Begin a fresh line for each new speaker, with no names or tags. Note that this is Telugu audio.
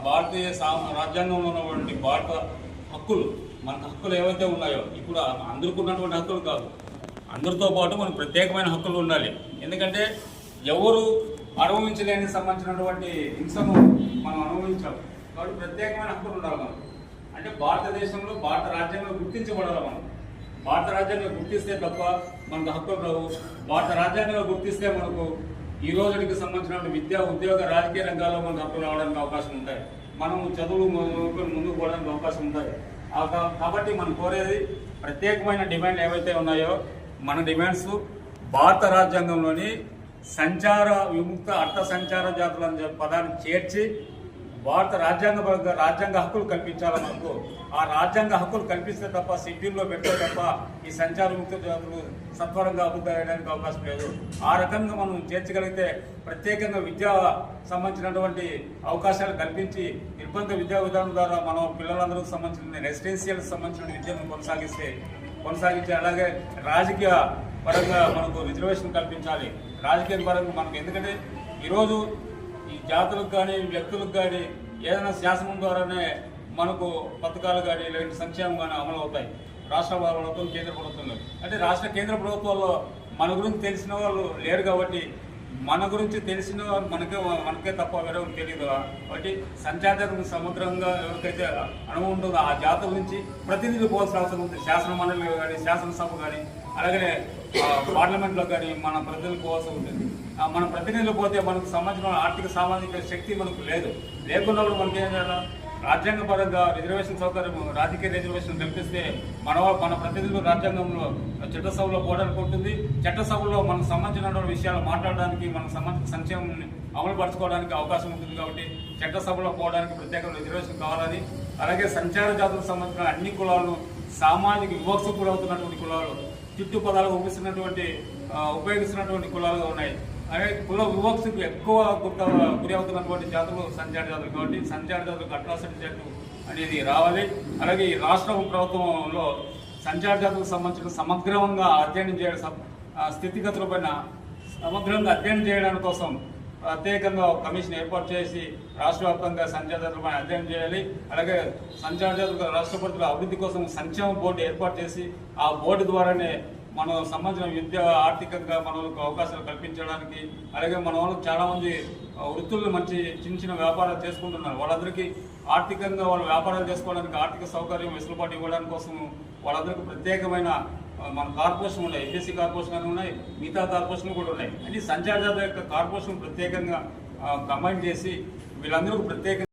భారతీయ రాజ్యాంగంలో ఉన్నటువంటి భారత హక్కులు, మన హక్కులు ఏవైతే ఉన్నాయో ఇప్పుడు అందరికీ ఉన్నటువంటి హక్కులు కాదు, అందరితో పాటు మనకు ప్రత్యేకమైన హక్కులు ఉండాలి. ఎందుకంటే ఎవరు అనుభవించలేని సంబంధించినటువంటి హింసను మనం అనుభవించాలి కాబట్టి ప్రత్యేకమైన హక్కులు ఉండాలి మనకు. అంటే భారతదేశంలో భారత రాజ్యాంగంలో గుర్తించబడాలి. మనం భారత రాజ్యాంగంలో గుర్తిస్తే తప్ప మనకు హక్కులు రావు. భారత రాజ్యాంగంలో గుర్తిస్తే మనకు ఈ రోజుకి సంబంధించిన విద్యా, ఉద్యోగ, రాజకీయ రంగాల్లో మనకు హక్కులు రావడానికి అవకాశం ఉంటాయి. మనం చదువులు ముందుకు పోవడానికి అవకాశం ఉంటాయి. కాబట్టి మనం కోరేది ప్రత్యేకమైన డిమాండ్ ఏవైతే ఉన్నాయో మన డిమాండ్స్ భారత రాజ్యాంగంలోని సంచార విముక్త అర్థ సంచార జాతులు అనే పదాన్ని చేర్చి భారత రాజ్యాంగ హక్కులు కల్పించాలి. మనకు ఆ రాజ్యాంగ హక్కులు కల్పిస్తే తప్ప షెడ్యూల్లో పెడితే తప్ప ఈ సంచార విముక్త జాతులు సత్వరంగా అభివృద్ధి అయ్యడానికి అవకాశం లేదు. ఆ రకంగా మనం చేర్చగలిగితే ప్రత్యేకంగా విద్యా సంబంధించినటువంటి అవకాశాలు కల్పించి నిర్బంధ విద్యా విధానం ద్వారా మనం పిల్లలందరికీ సంబంధించిన రెసిడెన్షియల్ సంబంధించిన విద్యను కొనసాగించి అలాగే రాజకీయ పరంగా మనకు రిజర్వేషన్ కల్పించాలి. రాజకీయ పరంగా మనకు ఎందుకంటే ఈరోజు ఈ జాతులకు కానీ వ్యక్తులకు కానీ ఏదైనా శాసనం ద్వారానే మనకు పథకాలు కానీ లేదంటే సంక్షేమం కానీ అమలు అవుతాయి. రాష్ట్ర ప్రభుత్వం, కేంద్ర ప్రభుత్వంలో అంటే కేంద్ర ప్రభుత్వాల్లో మన గురించి తెలిసిన వాళ్ళు లేరు కాబట్టి మన గురించి తెలిసిన మనకే తప్ప వేరే తెలియదు. కాబట్టి సంచారం సముద్రంగా ఎవరికైతే అనుభవం ఉంటుందో ఆ జాతుల నుంచి ప్రతినిధులు పోవాల్సిన అవసరం ఉంది. శాసన మండలి కానీ శాసనసభ కానీ అలాగే పార్లమెంట్లో కానీ మన ప్రతినిధులు పోవాల్సి ఉంటుంది. మన ప్రతినిధులు పోతే మనకు సంబంధించిన ఆర్థిక సామాజిక శక్తి మనకు లేకున్నప్పుడు మనకి ఏం చేయాలి? రాజ్యాంగపరంగా రిజర్వేషన్ సౌకర్యం, రాజకీయ రిజర్వేషన్ కల్పిస్తే మన ప్రతినిధులు రాజ్యాంగంలో చట్టసభలో పోవడానికి ఉంటుంది. చట్టసభలో మనకు సంబంధించినటువంటి విషయాలు మాట్లాడడానికి, మనకు సంబంధించిన సంక్షేమం అమలుపరచుకోవడానికి అవకాశం ఉంటుంది. కాబట్టి చట్టసభలో పోవడానికి ప్రత్యేక రిజర్వేషన్ కావాలని, అలాగే సంచార జాతులకు సంబంధించిన అన్ని కులాలను, సామాజిక వివక్షకు గురవుతున్నటువంటి కులాలు, చుట్టూ పదాలు ఉపయోగిస్తున్నటువంటి కులాలుగా ఉన్నాయి. అలాగే కుల వివక్షకు ఎక్కువ గురి అవుతున్నటువంటి జాతులు సంచార జాతులు. కాబట్టి సంచార జాతులకు అట్రాసిటీ చట్టం అనేది రావాలి. అలాగే ఈ రాష్ట్ర ప్రభుత్వంలో సంచార జాతులకు సంబంధించిన సమగ్రంగా అధ్యయనం చేయడం, స్థితిగతులపైన సమగ్రంగా అధ్యయనం చేయడానికి కోసం ప్రత్యేకంగా కమిషన్ ఏర్పాటు చేసి రాష్ట్ర వ్యాప్తంగా సంచార జాతులపైన అధ్యయనం చేయాలి. అలాగే సంచార జాతుల రాష్ట్రపతుల అభివృద్ధి కోసం సంక్షేమ బోర్డు ఏర్పాటు చేసి ఆ బోర్డు ద్వారానే మనం సంబంధించిన విద్య, ఆర్థికంగా మన వాళ్ళకు అవకాశాలు కల్పించడానికి, అలాగే మన వాళ్ళకి చాలామంది వృత్తులను మంచి చిన్న వ్యాపారాలు చేసుకుంటున్నారు. వాళ్ళందరికీ ఆర్థికంగా వాళ్ళు వ్యాపారాలు చేసుకోవడానికి ఆర్థిక సౌకర్యం, వెసులుబాటు ఇవ్వడానికి కోసం వాళ్ళందరికీ ప్రత్యేకమైన మన కార్పొరేషన్ ఉన్నాయి. ఎస్ఎస్సీ కార్పొరేషన్ అని ఉన్నాయి, మిగతా కార్పొరేషన్లు కూడా ఉన్నాయి. అంటే సంచార జాతుల యొక్క కార్పొరేషన్ ప్రత్యేకంగా కంబైన్ చేసి వీళ్ళందరికీ ప్రత్యేకంగా